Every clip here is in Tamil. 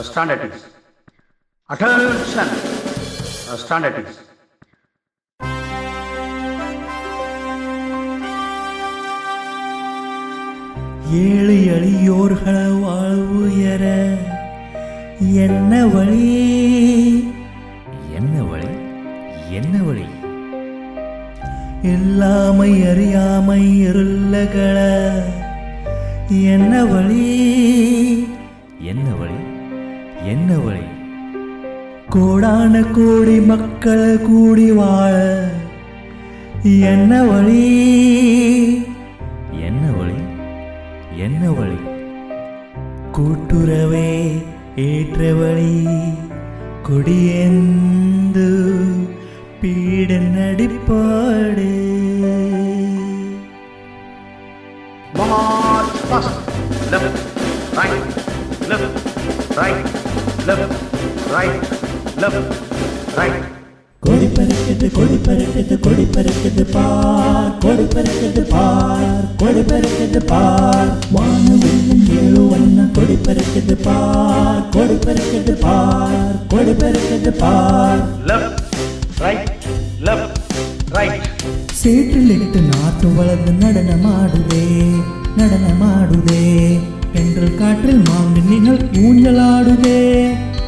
stand at ease. Attention, stand at ease. ஏழு எளியோர்கள வாழ்வுயர என்ன வழி என்ன வழி என்ன வழி? எல்லாமை அறியாமை இருளகள என்ன வழி என்ன வழி என்ன வழி? கோடான கோடி மக்கள் கூடி வாழ என்ன வழி என்ன வழி என்ன வழி? கூட்டுறவே ஏற்ற வழி கொடியெந்து பீட நடிப்பாடு March fast. Left, right, left, right, left, right, left, right. கொடி பறக்குது கொடி பறக்குது கொடி பறக்குது பார் கொடி பறக்குது பார் கொடி பறக்குது பார் வானவில்லின் ஏழு வண்ணம் கொடி பறக்குது பார் கொடி பறக்குது பார் கொடி பறக்குது பார் Left, right, left, right. சேற்றிலிட்டு நாற்று வளர்ந்து நடனமாடுதே நடனமாடுதே என்று காற்றில் மாங்கனிகள் ஊஞ்சலாடுதே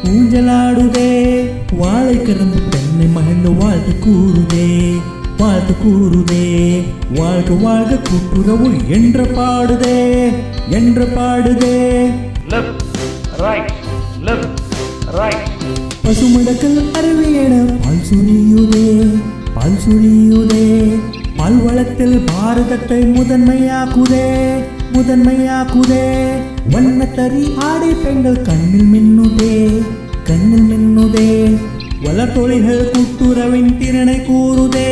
ஊஞ்சலாடுதே வாழை கறந்து பெண்ணை மகிழ்ந்து வாழ்த்து கூறுதே வாழ்த்து கூறுதே வாழ்க வாழ்க கூட்டுறவு என்று பாடுதே என்று பாடுதே Left, right, left, right. பசுமடக்கல் அருவியென பால் சுரியுதே பால் சுரியுதே பால் வளத்தில் பாரதத்தை முதன்மையாக்குதே முதன்மையாக்குதே வண்ணத்தறி ஆடை பெண்கள் கண்ணில் மின்னுதே கண்ணில் மின்னுதே வளத்தொழிகள் கூட்டுறவின் திறனை கூறுதே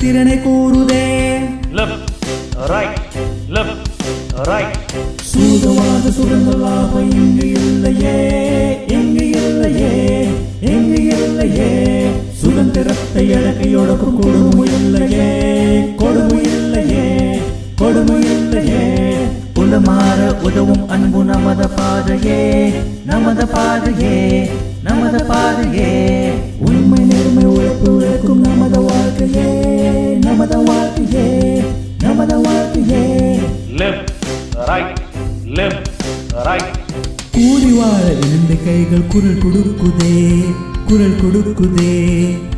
திறனை கூறுதே Left, right, left, right. சூதவாத சுரங்க லாபம் எங்கு இல்லையே எங்கு இல்லையே எங்கு இல்லையே சுதந்திரத்தை இழக்கையொடுக்கும் கொடுமை இல்லையே கொடுமை இல்லையே கொடுமை இல்லையே புலமாற உதவும் அன்பு நமத பாதையே நமத பாதையே நமத பாதையே உண்மை நேர்மை உழைப்பு உழைக்கும் நமத வாழ்க்கையே நமத வாழ்க்கையே நமத வாழ்க்கையே Left, right, left, right. கூடி வாழ இரண்டு கைகள் குரல் கொடுக்குதே குரல் கொடுக்குதே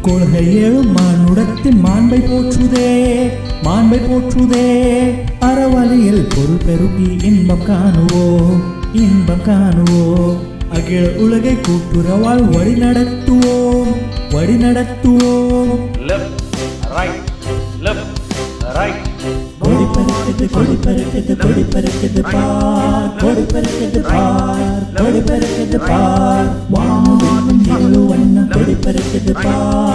கொள்கை ஏழும் மானுடத்தின் மாண்பை போற்றுதே மாண்பை போற்றுதே அறவழியில் பொருள் பெருகி இன்பம் காணுவோம் இன்பம் காணுவோம் அகில உலகை கூட்டுறவால் வழி நடத்துவோம் வழி நடத்துவோம் Left, right, left, right. கொடி பறக்குது கொடி பறக்குது கொடி பறக்குது பார் கொடி பறக்குது பார் கொடி பறக்குது பார் வானம் ஏழு வண்ணம் கொடி பறக்குது பார்